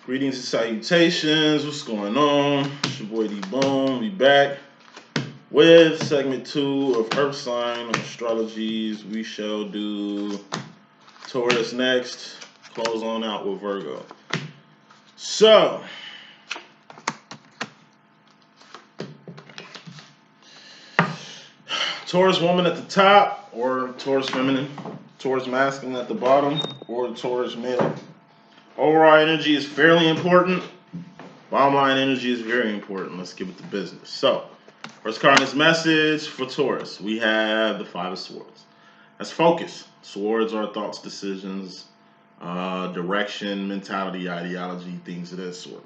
Greetings and salutations. What's going on? It's your boy D.Boom. We back with segment 2 of Earth Sign Astrologies. We shall do Taurus next. Close on out with Virgo. So, Taurus woman at the top, or Taurus feminine, Taurus masculine at the bottom, or Taurus male. Overall energy is fairly important. Bottom line energy is very important. Let's get with the business. So, first karnas message for Taurus. We have the Five of Swords. That's focus. Swords are thoughts, decisions, direction, mentality, ideology, things of that sort.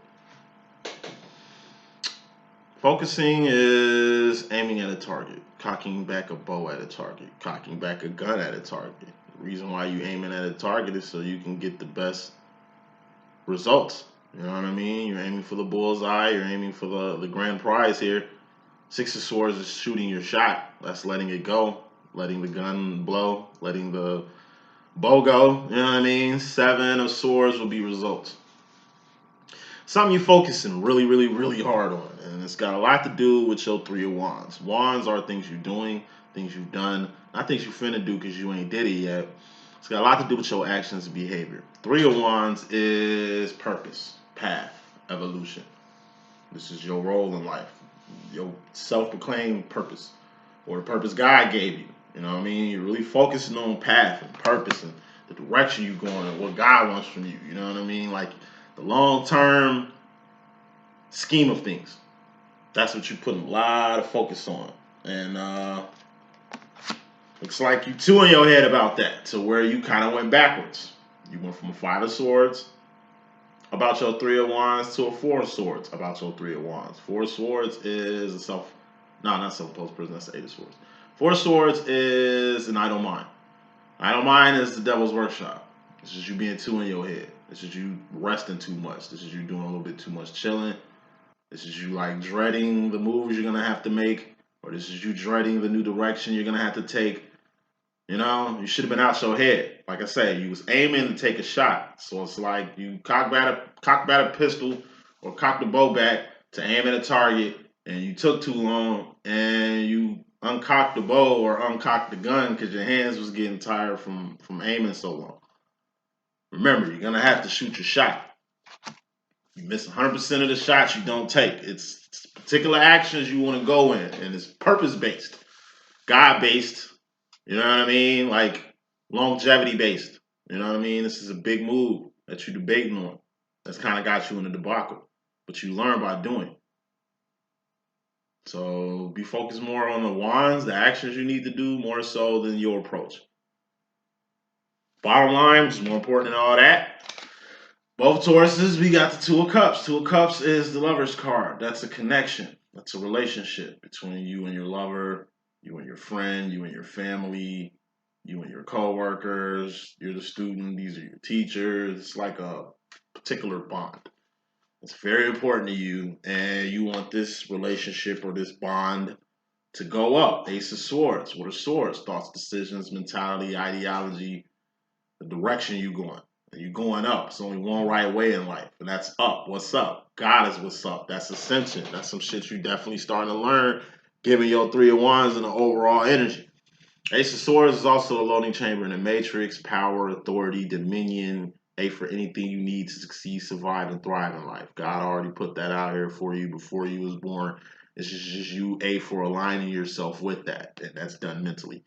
Focusing is aiming at a target, cocking back a bow at a target, cocking back a gun at a target. The reason why you aiming at a target is so you can get the best results. You know what I mean? You're aiming for the bullseye. You're aiming for the grand prize here. Six of Swords is shooting your shot. That's letting it go, letting the gun blow, letting the bow go. You know what I mean? Seven of Swords will be results. Something you're focusing really hard on. And it's got a lot to do with your Three of Wands. Wands are things you're doing, things you've done, not things you finna do because you ain't did it yet. It's got a lot to do with your actions and behavior. Three of Wands is purpose, path, evolution. This is your role in life, your self-proclaimed purpose, or the purpose God gave you. You know what I mean? You're really focusing on path and purpose and the direction you're going and what God wants from you. You know what I mean? Like the long-term scheme of things. That's what you're putting a lot of focus on. And looks like you two in your head about that, to where you kind of went backwards. You went from a Five of Swords about your Three of Wands to a Four of Swords about your Three of Wands. Four of Swords is a not self-imposed prison, that's the Eight of Swords. Four of Swords is an idle mind. Idle mind is the devil's workshop. This is you being too in your head. This is you resting too much. This is you doing a little bit too much chilling. This is you like dreading the moves you're gonna have to make, or this is you dreading the new direction you're gonna have to take. You know, you should have been out your head. Like I said, you was aiming to take a shot. So it's like you cock back a pistol or cock the bow back to aim at a target, and you took too long, and you uncocked the bow or uncocked the gun because your hands was getting tired from aiming so long. Remember, you're gonna have to shoot your shot. You miss 100% of the shots you don't take. It's particular actions you want to go in, and it's purpose-based, God-based, you know what I mean? Like longevity-based, you know what I mean? This is a big move that you're debating on. That's kind of got you in a debacle, but you learn by doing. So be focused more on the wands, the actions you need to do, more so than your approach. Bottom line, which is more important than all that, both Tauruses, we got the Two of Cups. Two of Cups is the lover's card. That's a connection. That's a relationship between you and your lover, you and your friend, you and your family, you and your co-workers. You're the student. These are your teachers. It's like a particular bond. It's very important to you, and you want this relationship or this bond to go up. Ace of Swords. What are swords? Thoughts, decisions, mentality, ideology, the direction you're going. And you're going up. It's only one right way in life, and that's up. What's up? God is what's up. That's ascension. That's some shit you definitely starting to learn, given your Three of Wands and the overall energy. Ace of Swords is also a loading chamber in the matrix, power, authority, dominion, A for anything you need to succeed, survive, and thrive in life. God already put that out here for you before you was born. It's just you, A, for aligning yourself with that, and that's done mentally.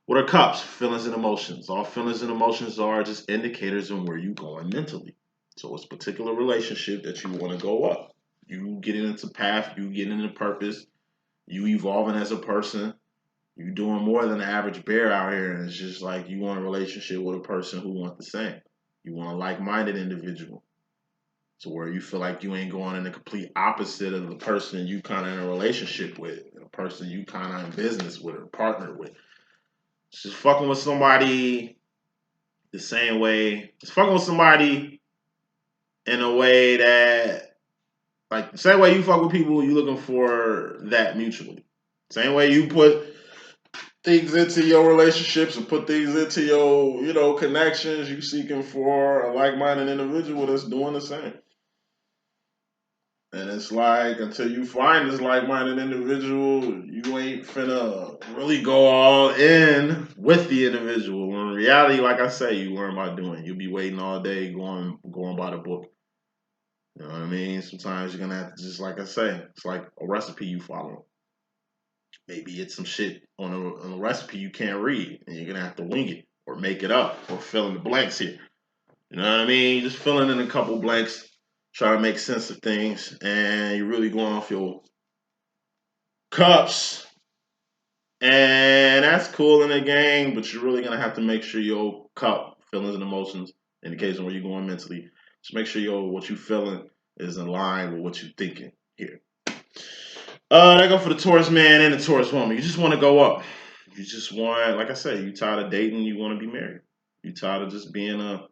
What are cups? Feelings and emotions. All feelings and emotions are just indicators on where you're going mentally. So it's a particular relationship that you want to go up. You getting into path, you getting into purpose, you evolving as a person, you doing more than the average bear out here. And it's just like you want a relationship with a person who wants the same. You want a like-minded individual. So where you feel like you ain't going in the complete opposite of the person you kind of in a relationship with, a person you kind of in business with or partner with. Just fucking with somebody the same way. Just fucking with somebody in a way that, like, the same way you fuck with people, you looking for that mutually. Same way you put things into your relationships and put things into your, connections, you seeking for a like-minded individual that's doing the same. And it's like, until you find this like-minded individual, you ain't finna really go all in with the individual. When in reality, like I say, you learn by doing. You'll be waiting all day going by the book. You know what I mean? Sometimes you're gonna have to just, like I say, it's like a recipe you follow. Maybe it's some shit on a recipe you can't read, and you're gonna have to wing it or make it up or fill in the blanks here. You know what I mean? Just filling in a couple blanks, try to make sense of things, and you're really going off your cups, and that's cool in the game. But you're really gonna have to make sure your cup, feelings and emotions, in the case of where you're going mentally, just make sure what you feeling is in line with what you're thinking here. That go for the Taurus man and the Taurus woman. You just want to go up. You just want, like I said, you tired of dating, you want to be married. You tired of just being a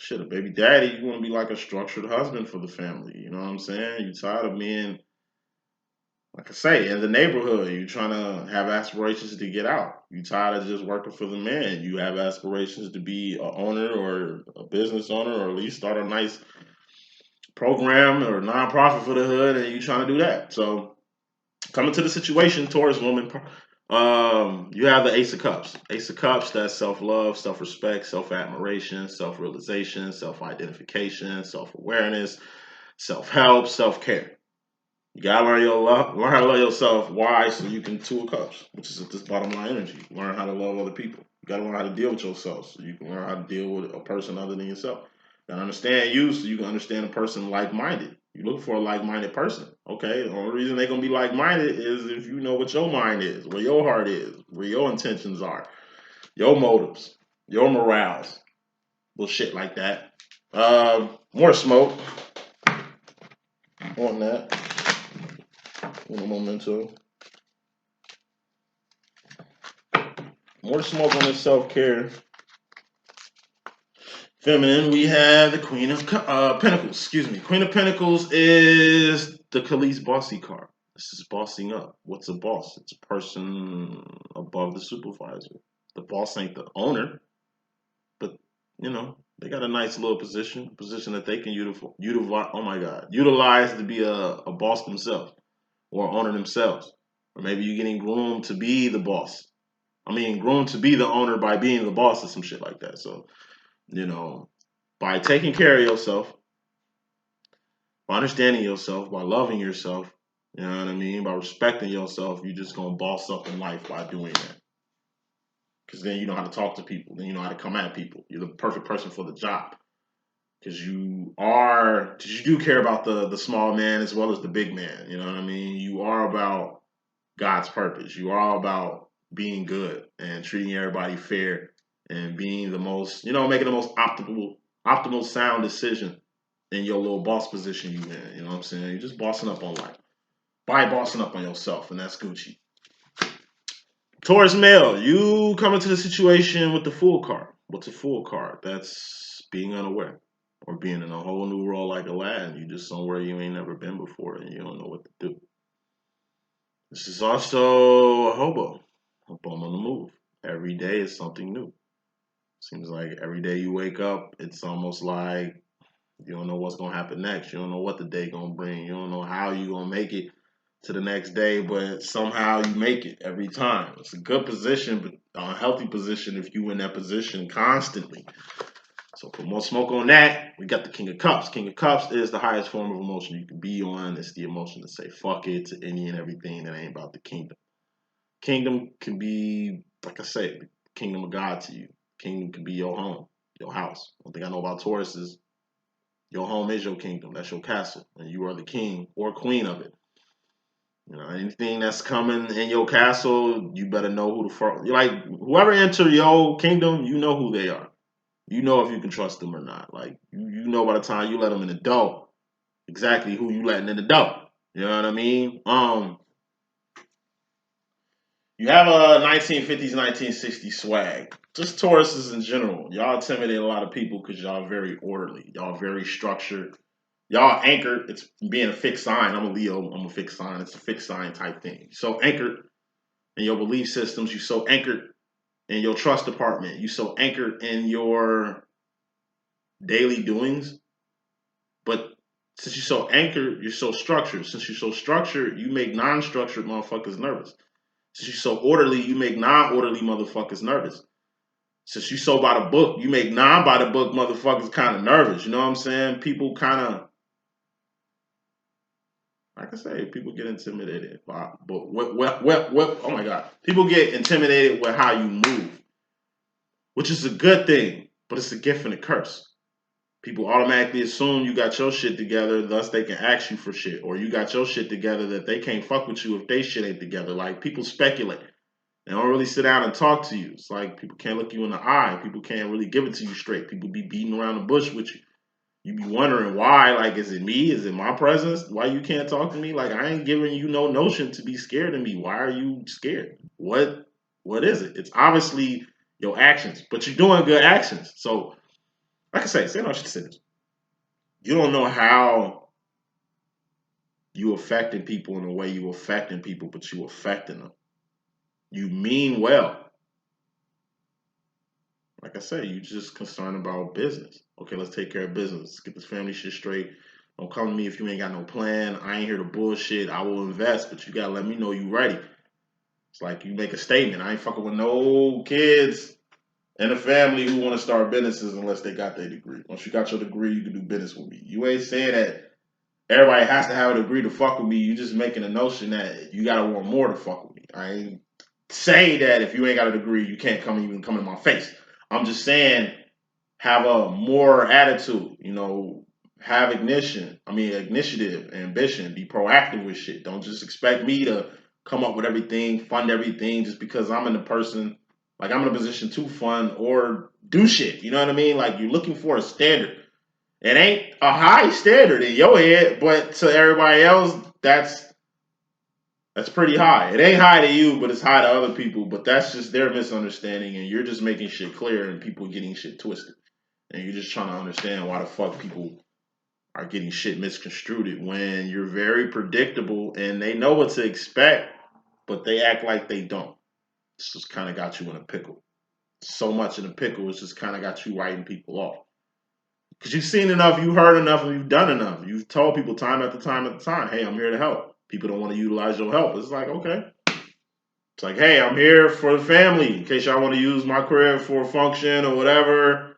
baby daddy. You want to be like a structured husband for the family. You know what I'm saying? You tired of being, like I say, in the neighborhood. You trying to have aspirations to get out. You tired of just working for the man. You have aspirations to be a owner or a business owner, or at least start a nice program or nonprofit for the hood, and you trying to do that. So coming to the situation, Taurus woman, you have the Ace of Cups. Ace of Cups, that's self-love, self-respect, self-admiration, self-realization, self-identification, self-awareness, self-help, self-care. You gotta learn how to love yourself. Why? So you can Two of Cups, which is this bottom line energy. Learn how to love other people. You gotta learn how to deal with yourself, so you can learn how to deal with a person other than yourself. You gotta understand you, so you can understand a person like-minded. You look for a like-minded person. Okay, the only reason they're gonna be like-minded is if you know what your mind is, where your heart is, where your intentions are, your motives, your morals, little shit like that. More smoke on that. Un momento. More smoke on the self-care. Feminine, we have the Queen of Pentacles. Excuse me. Queen of Pentacles is the Khalees bossy card. This is bossing up. What's a boss? It's a person above the supervisor. The boss ain't the owner, but they got a nice little position that they can utilize. Oh my God, utilize to be a boss themselves or owner themselves, or maybe you're getting groomed to be the boss. Groomed to be the owner by being the boss or some shit like that. So, by taking care of yourself, by understanding yourself, by loving yourself, you know what I mean? By respecting yourself, you're just going to boss up in life by doing that. Because then you know how to talk to people. Then you know how to come at people. You're the perfect person for the job. Because you do care about the small man as well as the big man. You know what I mean? You are about God's purpose. You are about being good and treating everybody fair and being the most, making the most optimal sound decision in your little boss position you in. You know what I'm saying? You're just bossing up on life. By bossing up on yourself, and that's Gucci. Taurus male, you come into the situation with the Fool card. What's a Fool card? That's being unaware or being in a whole new role like Aladdin. You just somewhere you ain't never been before and you don't know what to do. This is also a hobo. A bum on the move. Every day is something new. Seems like every day you wake up, it's almost like you don't know what's gonna happen next. You don't know what the day gonna bring. You don't know how you gonna make it to the next day, but somehow you make it every time. It's a good position, but a unhealthy position if you in that position constantly. So for more smoke on that, we got the King of Cups. King of Cups is the highest form of emotion you can be on. It's the emotion to say fuck it to any and everything that ain't about the kingdom. Kingdom can be, like I said, the kingdom of God to you. Kingdom can be your home, your house. One thing I know about Taurus is your home is your kingdom. That's your castle. And you are the king or queen of it. Anything that's coming in your castle, you better know who the fuck. Like, whoever enter your kingdom, you know who they are. You know if you can trust them or not. Like, you know by the time you let them in the door, exactly who you letting in the door. You know what I mean? You have a 1950s, 1960s swag. Just Tauruses in general. Y'all intimidate a lot of people because y'all very orderly. Y'all very structured. Y'all anchored. It's being a fixed sign. I'm a Leo. I'm a fixed sign. It's a fixed sign type thing. So anchored in your belief systems. You so anchored in your trust department. You so anchored in your daily doings. But Since you're so anchored, you're so structured. Since you're so structured, you make non-structured motherfuckers nervous. Since you're so orderly, you make non-orderly motherfuckers nervous. Since you so by the book, you make non by the book motherfuckers kind of nervous. You know what I'm saying? People kind of, like I say, people get intimidated by, but oh my God, people get intimidated with how you move, which is a good thing, but it's a gift and a curse. People automatically assume you got your shit together, thus they can ask you for shit, or you got your shit together that they can't fuck with you if they shit ain't together. Like people speculate. They don't really sit down and talk to you. It's like people can't look you in the eye. People can't really give it to you straight. People be beating around the bush with you. You be wondering why. Like, is it me? Is it my presence? Why you can't talk to me? Like, I ain't giving you no notion to be scared of me. Why are you scared? What is it? It's obviously your actions, but you're doing good actions. So, like I say no shit to this. You don't know how you affecting people in the way you affecting people, but you affecting them. You mean well. Like I say, you just concerned about business. Okay, let's take care of business. Let's get this family shit straight. Don't come to me if you ain't got no plan. I ain't here to bullshit. I will invest, but you gotta let me know you ready. It's like you make a statement. I ain't fucking with no kids and a family who want to start businesses unless they got their degree. Once you got your degree, you can do business with me. You ain't saying that everybody has to have a degree to fuck with me. You just making a notion that you gotta want more to fuck with me. I ain't saying that if you ain't got a degree, you can't even come in my face. I'm just saying have a more attitude, have initiative, ambition, be proactive with shit. Don't just expect me to come up with everything, fund everything just because I'm in a position to fund or do shit. You know what I mean? Like you're looking for a standard. It ain't a high standard in your head, but to everybody else, that's pretty high. It ain't high to you, but it's high to other people. But that's just their misunderstanding, and you're just making shit clear, and people getting shit twisted. And you're just trying to understand why the fuck people are getting shit misconstrued when you're very predictable and they know what to expect, but they act like they don't. It's just kind of got you in a pickle. So much in a pickle, it's just kind of got you writing people off. Because you've seen enough, you've heard enough, and you've done enough. You've told people time after time after time, hey, I'm here to help. People don't want to utilize your help. It's like, okay. It's like, hey, I'm here for the family in case y'all want to use my crib for a function or whatever.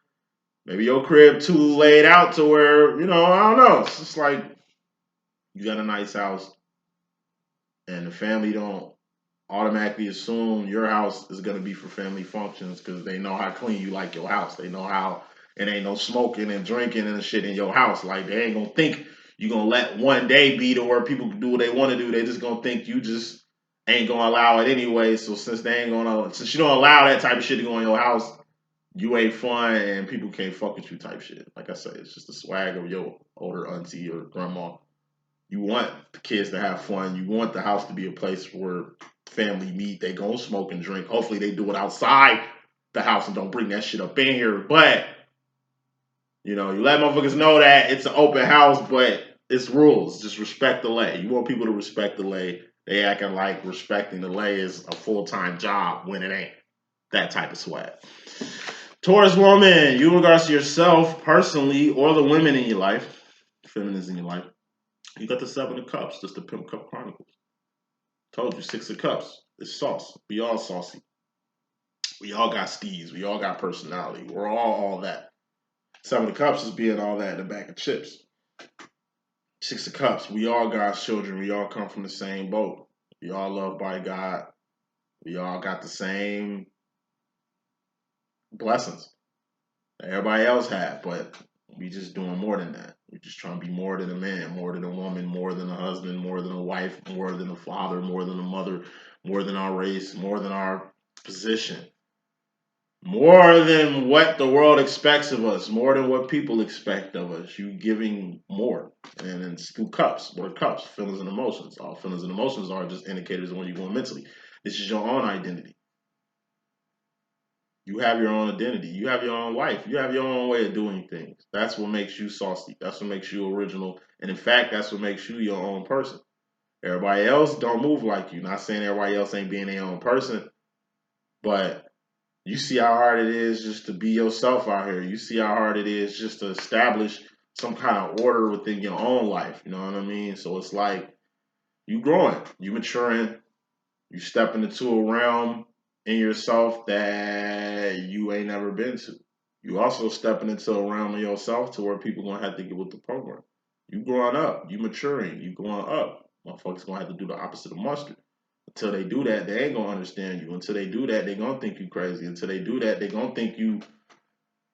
Maybe your crib too laid out to where, I don't know. It's just like you got a nice house and the family don't automatically assume your house is going to be for family functions because they know how clean you like your house. They know how it ain't no smoking and drinking and shit in your house. Like they ain't going to think you're going to let one day be to where people can do what they want to do. They just going to think you just ain't going to allow it anyway. So since you don't allow that type of shit to go in your house, you ain't fun and people can't fuck with you type shit. Like I say, it's just the swag of your older auntie or grandma. You want the kids to have fun. You want the house to be a place where family meet. They go smoke and drink. Hopefully they do it outside the house and don't bring that shit up in here. But, you let motherfuckers know that it's an open house, but it's rules. Just respect the lay. You want people to respect the lay. They acting like respecting the lay is a full-time job when it ain't. That type of swag. Taurus woman, you in regards to yourself personally or the women in your life, feminists in your life, you got the 7 of Cups. That's the Pimp Cup Chronicles. Told you, 6 of Cups. It's sauce. We all saucy. We all got steez. We all got personality. We're all that. 7 of Cups is being all that in the bag of chips. 6 of Cups. We all God's children. We all come from the same boat. We all loved by God. We all got the same blessings that everybody else had, but we just doing more than that. We're just trying to be more than a man, more than a woman, more than a husband, more than a wife, more than a father, more than a mother, more than our race, more than our position, more than what the world expects of us, more than what people expect of us. You giving more. And it's through cups. What are cups? Feelings and emotions. All feelings and emotions are just indicators of when you're going mentally. This is your own identity. You have your own identity. You have your own life. You have your own way of doing things. That's what makes you saucy. That's what makes you original. And in fact, that's what makes you your own person. Everybody else don't move like you. Not saying everybody else ain't being their own person, but you see how hard it is just to be yourself out here. You see how hard it is just to establish some kind of order within your own life. You know what I mean? So it's like you growing, you maturing, you stepping into a realm in yourself that you ain't never been to. You also stepping into a realm of yourself to where people gonna have to get with the program. You growing up, you maturing, you going up. Motherfuckers gonna have to do the opposite of mustard. Until they do that, they ain't gonna understand you. Until they do that, they gonna think you crazy. Until they do that, they gonna think you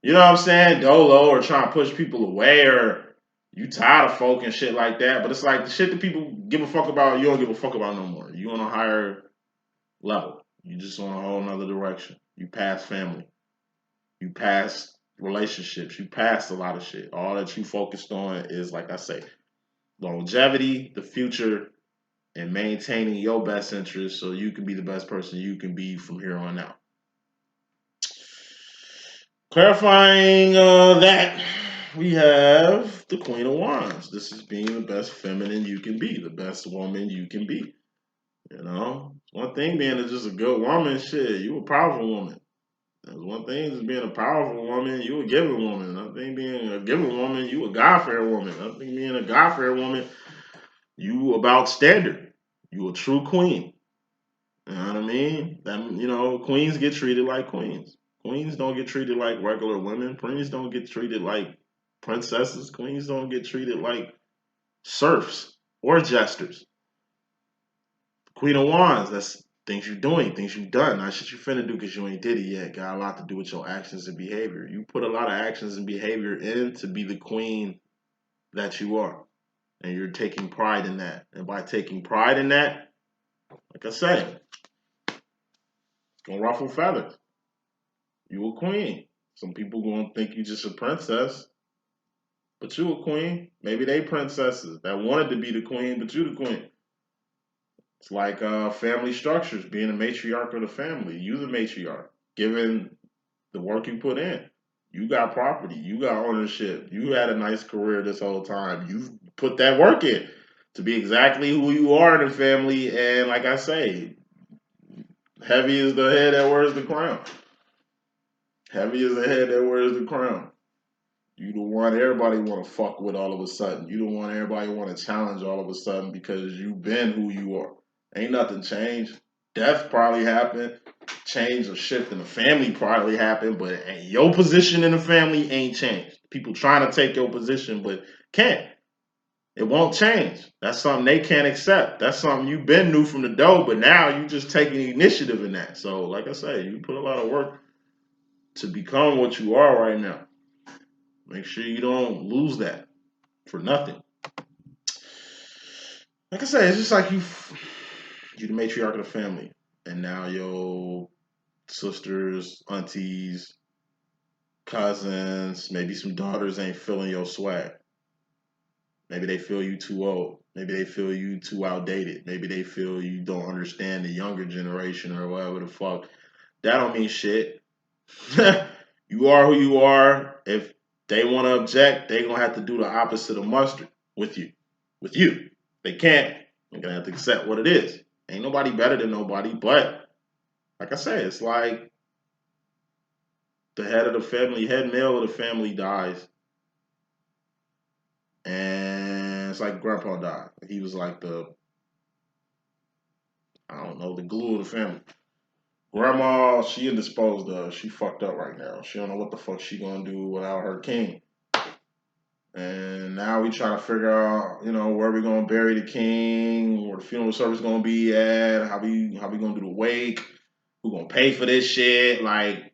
know what I'm saying, dolo, or trying to push people away, or you tired of folk and shit like that. But it's like the shit that people give a fuck about, you don't give a fuck about no more. You on a higher level. You just on a whole nother direction. You pass family. You pass relationships. You pass a lot of shit. All that you focused on is, like I say, longevity, the future, and maintaining your best interest so you can be the best person you can be from here on out. Clarifying that, we have the Queen of Wands. This is being the best feminine you can be, the best woman you can be. You know, one thing being just a good woman, shit, you a powerful woman. There's one thing is being a powerful woman, you a giving woman. Another thing being a giving woman, you a God-fearing woman. Another thing being a God-fearing woman, you about standard. You a true queen. You know what I mean? That, you know, queens get treated like queens. Queens don't get treated like regular women. Queens don't get treated like princesses. Queens don't get treated like serfs or jesters. Queen of Wands, that's things you're doing, things you've done, not shit you finna do because you ain't did it yet. Got a lot to do with your actions and behavior. You put a lot of actions and behavior in to be the queen that you are. And you're taking pride in that. And by taking pride in that, like I said, it's gonna ruffle feathers. You a queen. Some people gonna think you just a princess, but you a queen. Maybe they princesses that wanted to be the queen, but you the queen. It's like family structures, being a matriarch of the family. You the matriarch, given the work you put in. You got property, you got ownership, you had a nice career this whole time. You've put that work in to be exactly who you are in the family. And like I say, heavy is the head that wears the crown. Heavy is the head that wears the crown. You the one everybody want to fuck with all of a sudden. You the one everybody want to challenge all of a sudden because you've been who you are. Ain't nothing changed. Death probably happened. Change or shift in the family probably happened, but your position in the family ain't changed. People trying to take your position, but can't. It won't change. That's something they can't accept. That's something you've been new from the dough, but now you just taking the initiative in that. So, like I say, you put a lot of work to become what you are right now. Make sure you don't lose that for nothing. Like I say, it's just like you the matriarch of the family, and now your sisters, aunties, cousins, maybe some daughters ain't feeling your swag. Maybe they feel you too old. Maybe they feel you too outdated. Maybe they feel you don't understand the younger generation or whatever the fuck. That don't mean shit. You are who you are. If they want to object, they gonna have to do the opposite of mustard with you. With you. They can't. They're gonna have to accept what it is. Ain't nobody better than nobody, but like I said, it's like the head of the family, head male of the family dies. And it's like grandpa died. He was like I don't know, the glue of the family. Grandma, she indisposed of. She fucked up right now. She don't know what the fuck she gonna do without her king. And now we trying to figure out, you know, where we gonna bury the king, where the funeral service gonna be at, how we gonna do the wake, who gonna pay for this shit. Like,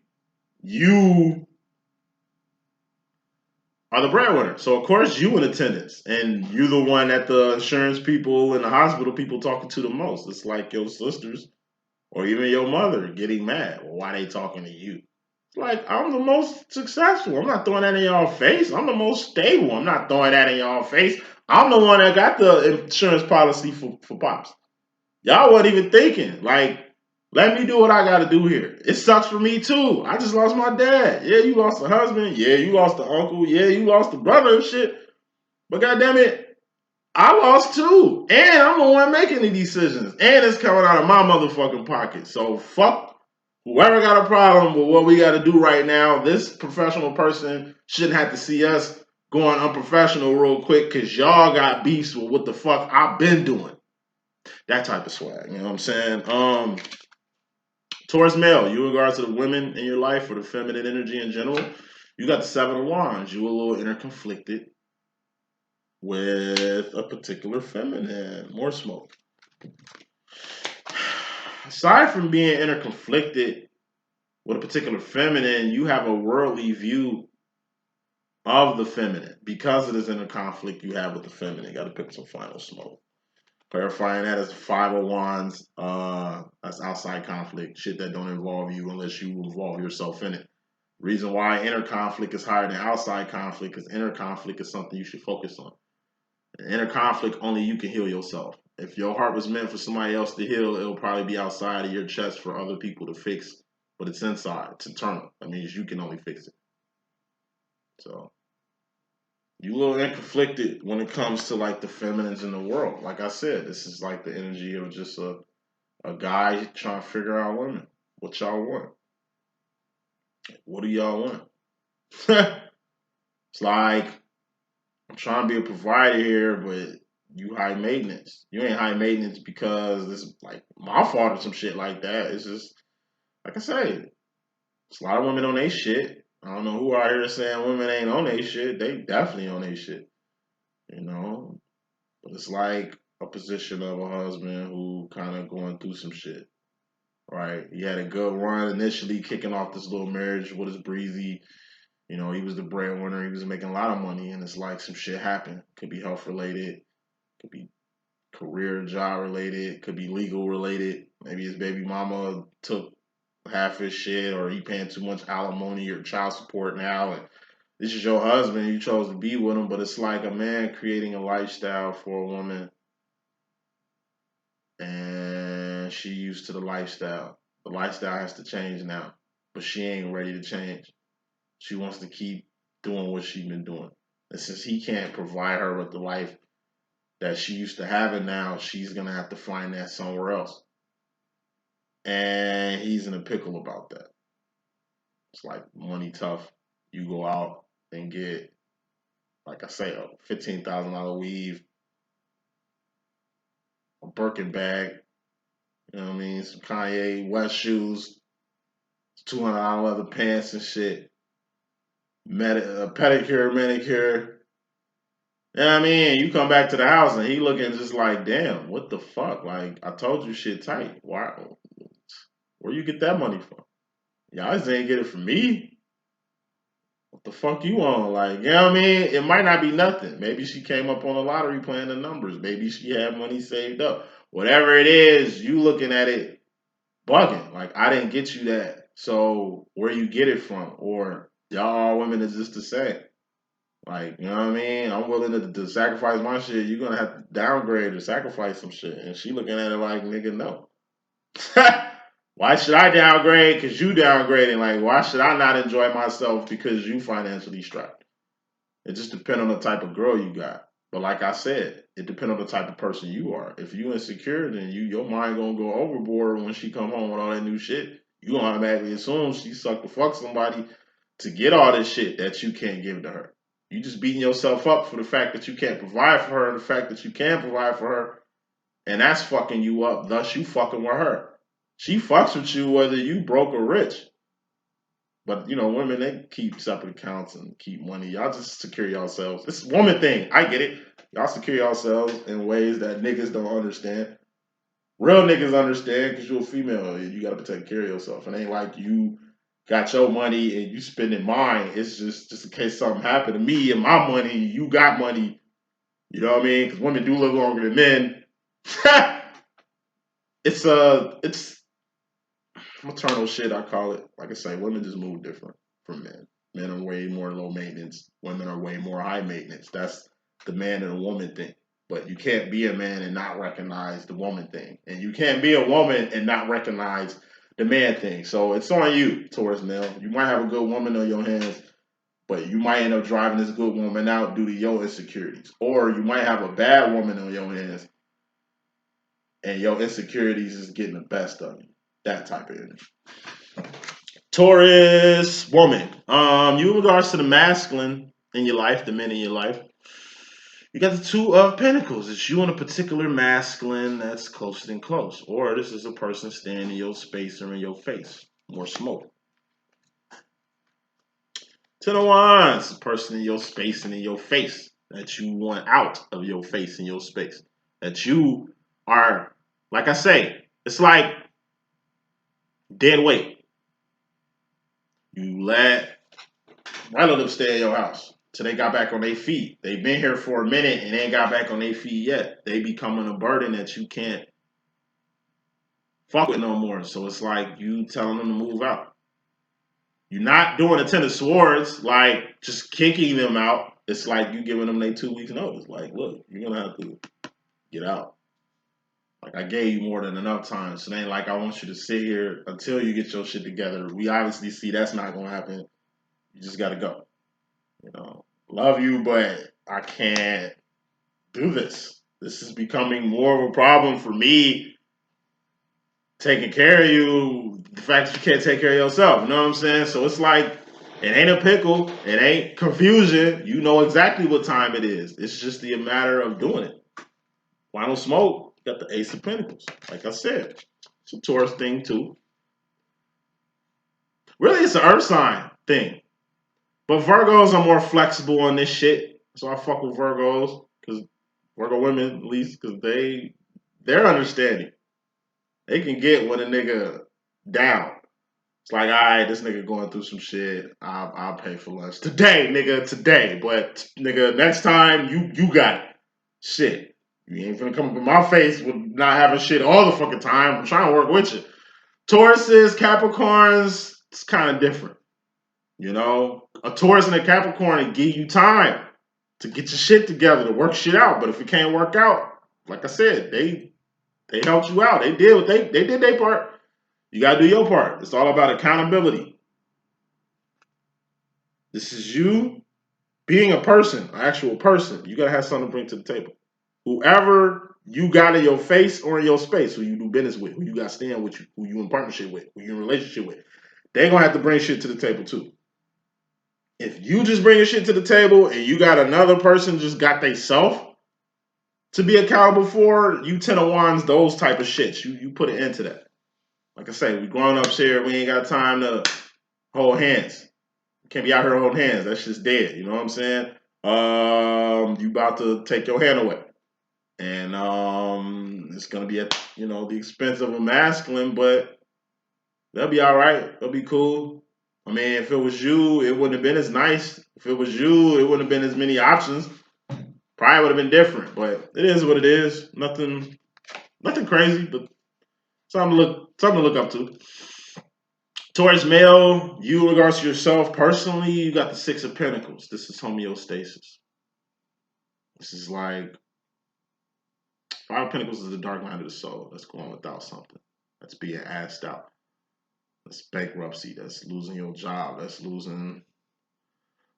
you are the breadwinner. So of course you in attendance. And you the one that the insurance people and the hospital people talking to the most. It's like your sisters or even your mother getting mad. Well, why they talking to you? It's like, I'm the most successful. I'm not throwing that in y'all face. I'm the most stable. I'm not throwing that in y'all face. I'm the one that got the insurance policy for Pops. Y'all wasn't even thinking. Like, let me do what I got to do here. It sucks for me too. I just lost my dad. Yeah, you lost a husband. Yeah, you lost the uncle. Yeah, you lost the brother and shit. But goddamn it, I lost too. And I'm the one making the decisions. And it's coming out of my motherfucking pocket. So fuck whoever got a problem with what we got to do right now. This professional person shouldn't have to see us going unprofessional real quick because y'all got beefs with what the fuck I've been doing. That type of swag, you know what I'm saying? Taurus male, you in regards to the women in your life or the feminine energy in general, you got the Seven of Wands. You a little interconflicted with a particular feminine. More smoke. Aside from being interconflicted with a particular feminine, you have a worldly view of the feminine. Because of this inner conflict you have with the feminine, got to pick some final smoke. Clarifying that as 5 of Wands, that's outside conflict, shit that don't involve you unless you involve yourself in it. Reason why inner conflict is higher than outside conflict, because inner conflict is something you should focus on. And inner conflict, only you can heal yourself. If your heart was meant for somebody else to heal, it'll probably be outside of your chest for other people to fix, but it's inside, it's internal. That means you can only fix it. So you a little conflicted when it comes to like the feminines in the world. Like I said, this is like the energy of just a guy trying to figure out women. What y'all want? What do y'all want? It's like I'm trying to be a provider here, but you high maintenance. You ain't high maintenance because it's like my fault or some shit like that. It's just like I say, it's a lot of women on their shit. I don't know who out here saying women ain't on their shit. They definitely on their shit. You know? But it's like a position of a husband who kind of going through some shit, right? He had a good run initially, kicking off this little marriage with his breezy. You know, he was the breadwinner. He was making a lot of money, and it's like some shit happened. Could be health related, could be career, job related, could be legal related. Maybe his baby mama took half his shit, or he paying too much alimony or child support now, and this is your husband, you chose to be with him, but it's like a man creating a lifestyle for a woman and she used to the lifestyle. The lifestyle has to change now, but she ain't ready to change. She wants to keep doing what she's been doing. And since he can't provide her with the life that she used to have it now, she's going to have to find that somewhere else. And he's in a pickle about that. It's like money tough. You go out and get, like I say, a $15,000 weave, a Birkin bag, you know what I mean? Some Kanye West shoes, $200 leather pants and shit. A pedicure, manicure. You know what I mean? You come back to the house and he looking just like, damn, what the fuck? Like, I told you shit tight. Why? Where you get that money from? Y'all just ain't get it from me. What the fuck you on? Like, you know what I mean? It might not be nothing. Maybe she came up on a lottery playing the numbers. Maybe she had money saved up. Whatever it is, you looking at it bugging. Like, I didn't get you that. So where you get it from? Or y'all all women is just the same. Like, you know what I mean? I'm willing to sacrifice my shit. You're gonna have to downgrade or sacrifice some shit. And she looking at it like, nigga, no. Why should I downgrade? Because you downgrading. Like, why should I not enjoy myself because you financially strapped? It just depends on the type of girl you got. But like I said, it depends on the type of person you are. If you insecure, then your mind gonna go overboard when she come home with all that new shit. You gonna automatically assume she sucked the fuck somebody to get all this shit that you can't give to her. You just beating yourself up for the fact that you can't provide for her and the fact that you can provide for her, and that's fucking you up. Thus, you fucking with her. She fucks with you whether you broke or rich. But, you know, women, they keep separate accounts and keep money. Y'all just secure yourselves. It's a woman thing. I get it. Y'all secure yourselves in ways that niggas don't understand. Real niggas understand because you're a female and you got to protect care of yourself. It ain't like you got your money and you spending mine. It's just in case something happened to me and my money, you got money. You know what I mean? Because women do live longer than men. It's maternal shit, I call it. Like I say, women just move different from men. Men are way more low maintenance. Women are way more high maintenance. That's the man and the woman thing. But you can't be a man and not recognize the woman thing. And you can't be a woman and not recognize the man thing. So it's on you, Taurus male. You might have a good woman on your hands, but you might end up driving this good woman out due to your insecurities. Or you might have a bad woman on your hands and your insecurities is getting the best of you. That type of energy. Taurus woman. You in regards to the masculine in your life, the men in your life. You got the Two of Pentacles. It's you and a particular masculine that's closer than close. Or this is a person staying in your space or in your face. More smoke. Ten of Wands. A person in your space and in your face that you want out of your face and your space. That you are, like I say, it's like dead weight. You let relatives stay in your house till they got back on their feet. They've been here for a minute and they ain't got back on their feet yet. They becoming a burden that you can't fuck with no more. So it's like you telling them to move out. You're not doing a Ten of Swords, like just kicking them out. It's like you giving them their 2 weeks notice. Like, look, you're gonna have to get out. Like I gave you more than enough time. So it ain't like I want you to sit here until you get your shit together. We obviously see that's not gonna happen. You just gotta go. You know, love you, but I can't do this. This is becoming more of a problem for me taking care of you. The fact that you can't take care of yourself, you know what I'm saying? So it's like, it ain't a pickle. It ain't confusion. You know exactly what time it is. It's just a matter of doing it. Final smoke, got the Ace of Pentacles. Like I said, it's a Taurus thing too. Really, it's an Earth sign thing. But Virgos are more flexible on this shit. So I fuck with Virgos. Because Virgo women, at least, because they're understanding. They can get when a nigga down. It's like, all right, this nigga going through some shit. I'll pay for lunch today, nigga, today. But nigga, next time you got it. Shit, you ain't finna come up in my face with not having shit all the fucking time. I'm trying to work with you. Tauruses, Capricorns, it's kind of different. You know, a Taurus and a Capricorn give you time to get your shit together, to work shit out. But if it can't work out, like I said, they helped you out. They did their part. You gotta do your part. It's all about accountability. This is you being a person, an actual person. You gotta have something to bring to the table. Whoever you got in your face or in your space, who you do business with, who you got staying with you, who you in partnership with, who you in relationship with, they gonna have to bring shit to the table too. If you just bring your shit to the table and you got another person just got they self to be accountable for, you Ten of Wands, those type of shits. You put an end to that. Like I say, we grown ups here. We ain't got time to hold hands. You can't be out here holding hands. That's just dead. You know what I'm saying? You about to take your hand away. And it's gonna be at the expense of a masculine, but they'll be all right. They'll be cool. I mean, if it was you, it wouldn't have been as nice. If it was you, it wouldn't have been as many options. Probably would have been different, but it is what it is. Nothing crazy, but something to look up to. Taurus male, you in regards to yourself personally, you got the Six of Pentacles. This is homeostasis. This is like Five of Pentacles is the dark night of the soul. That's going without something. That's being asked out. That's bankruptcy. That's losing your job. That's losing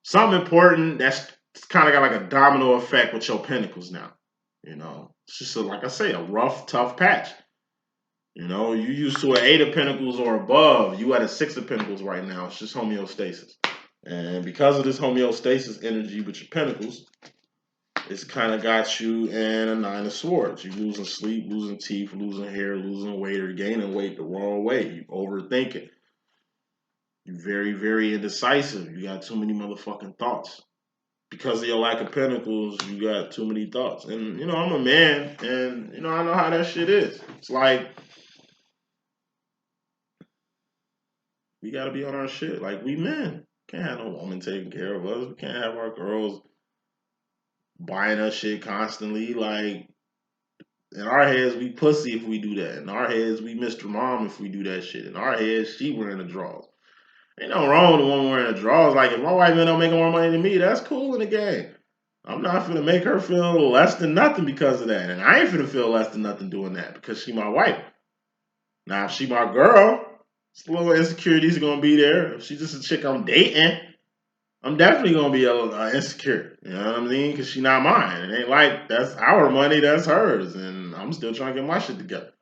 something important. That's kind of got like a domino effect with your Pentacles now. You know, it's just like I say, a rough, tough patch. You know, you used to an Eight of Pentacles or above. You at a Six of Pentacles right now. It's just homeostasis. And because of this homeostasis energy with your Pentacles, it's kind of got you in a Nine of Swords. You losing sleep, losing teeth, losing hair, losing weight, or gaining weight the wrong way. You overthinking. You very, very indecisive. You got too many motherfucking thoughts. Because of your lack of Pentacles, you got too many thoughts. And, I'm a man, and, I know how that shit is. It's like, we got to be on our shit. Like, we men. Can't have no woman taking care of us. We can't have our girls buying us shit constantly. Like, in our heads, we pussy if we do that. In our heads, we Mr. Mom if we do that shit. In our heads, she wearing the drawers. Ain't nothing wrong with the woman wearing the drawers. Like, if my wife end up making more money than me, that's cool in the game. I'm not finna make her feel less than nothing because of that. And I ain't finna feel less than nothing doing that because she my wife. Now, if she my girl, a little insecurities are gonna be there. If she's just a chick I'm dating, I'm definitely gonna be insecure. You know what I mean? Because she not mine. It ain't like that's our money, that's hers, and I'm still trying to get my shit together.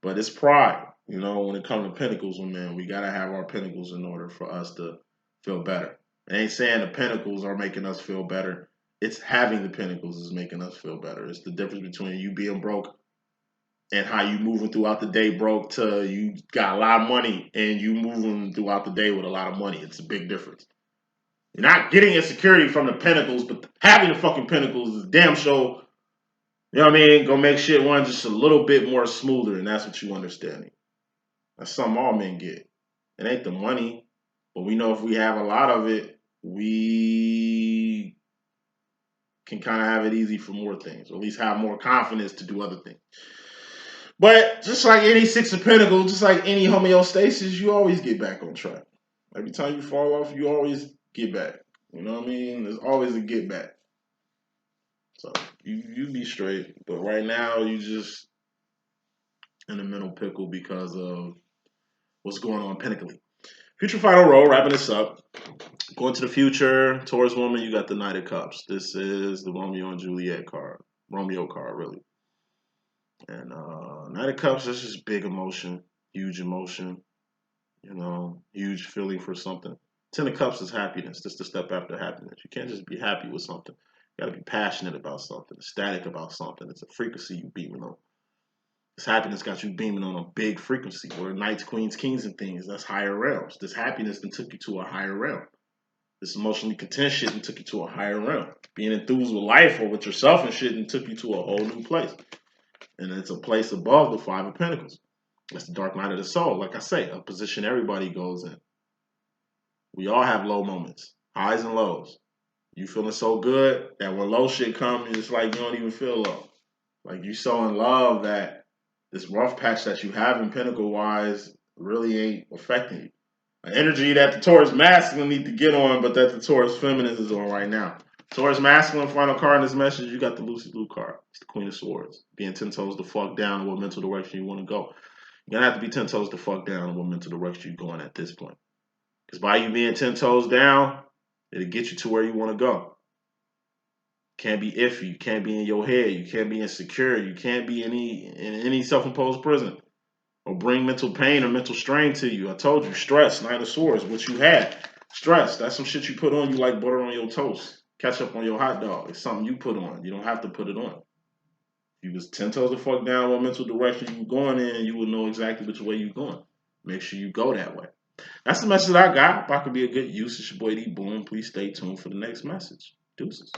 But it's pride. When it comes to Pentacles, man, we gotta have our Pentacles in order for us to feel better. It ain't saying the pinnacles are making us feel better. It's having the pinnacles is making us feel better. It's the difference between you being broke and how you moving throughout the day broke to you got a lot of money and you moving throughout the day with a lot of money. It's a big difference. You're not getting insecurity from the pinnacles, but having the fucking pinnacles is damn sure, you know what I mean, gonna make shit one just a little bit more smoother, and that's what you understanding. That's something all men get. It ain't the money, but we know if we have a lot of it, we can kind of have it easy for more things, or at least have more confidence to do other things. But just like any Six of Pentacles, just like any homeostasis, you always get back on track. Every time you fall off, you always get back. You know what I mean? There's always a get back. So you be straight. But right now, you just in a mental pickle because of what's going on pinnacly. Future final roll, wrapping this up. Going to the future, Taurus woman, you got the Knight of Cups. This is the Romeo and Juliet card. Romeo card, really. And Knight of Cups, this is big emotion, huge emotion, you know, huge feeling for something. Ten of Cups is happiness. This is the step after happiness. You can't just be happy with something. You got to be passionate about something, ecstatic about something. It's a frequency you beaming on. This happiness got you beaming on a big frequency. Where knights, queens, kings, and things, that's higher realms. This happiness then took you to a higher realm. This emotionally content shit and took you to a higher realm. Being enthused with life or with yourself and shit and took you to a whole new place. And it's a place above the Five of Pentacles. That's the dark night of the soul. Like I say, a position everybody goes in. We all have low moments, highs and lows. You feeling so good that when low shit comes, it's like you don't even feel low. Like you so in love that this rough patch that you have in Pinnacle wise really ain't affecting you. An energy that the Taurus masculine need to get on, but that the Taurus feminine is on right now. Taurus masculine, final card in this message, you got the Lucy Blue card. It's the Queen of Swords. Being 10 toes the fuck down in what mental direction you want to go. You're going to have to be 10 toes the fuck down in what mental direction you're going at this point. Because by you being 10 toes down, it'll get you to where you want to go. Can't be iffy. You can't be in your head. You can't be insecure. You can't be in any self-imposed prison or bring mental pain or mental strain to you. I told you, stress, Knight of Swords, what you had. Stress, that's some shit you put on you like butter on your toast. Ketchup on your hot dog. It's something you put on. You don't have to put it on. If you was 10 toes the fuck down what mental direction you going in, you would know exactly which way you're going. Make sure you go that way. That's the message I got. If I could be a good use, it's your boy D.Boom. Please stay tuned for the next message. Deuces.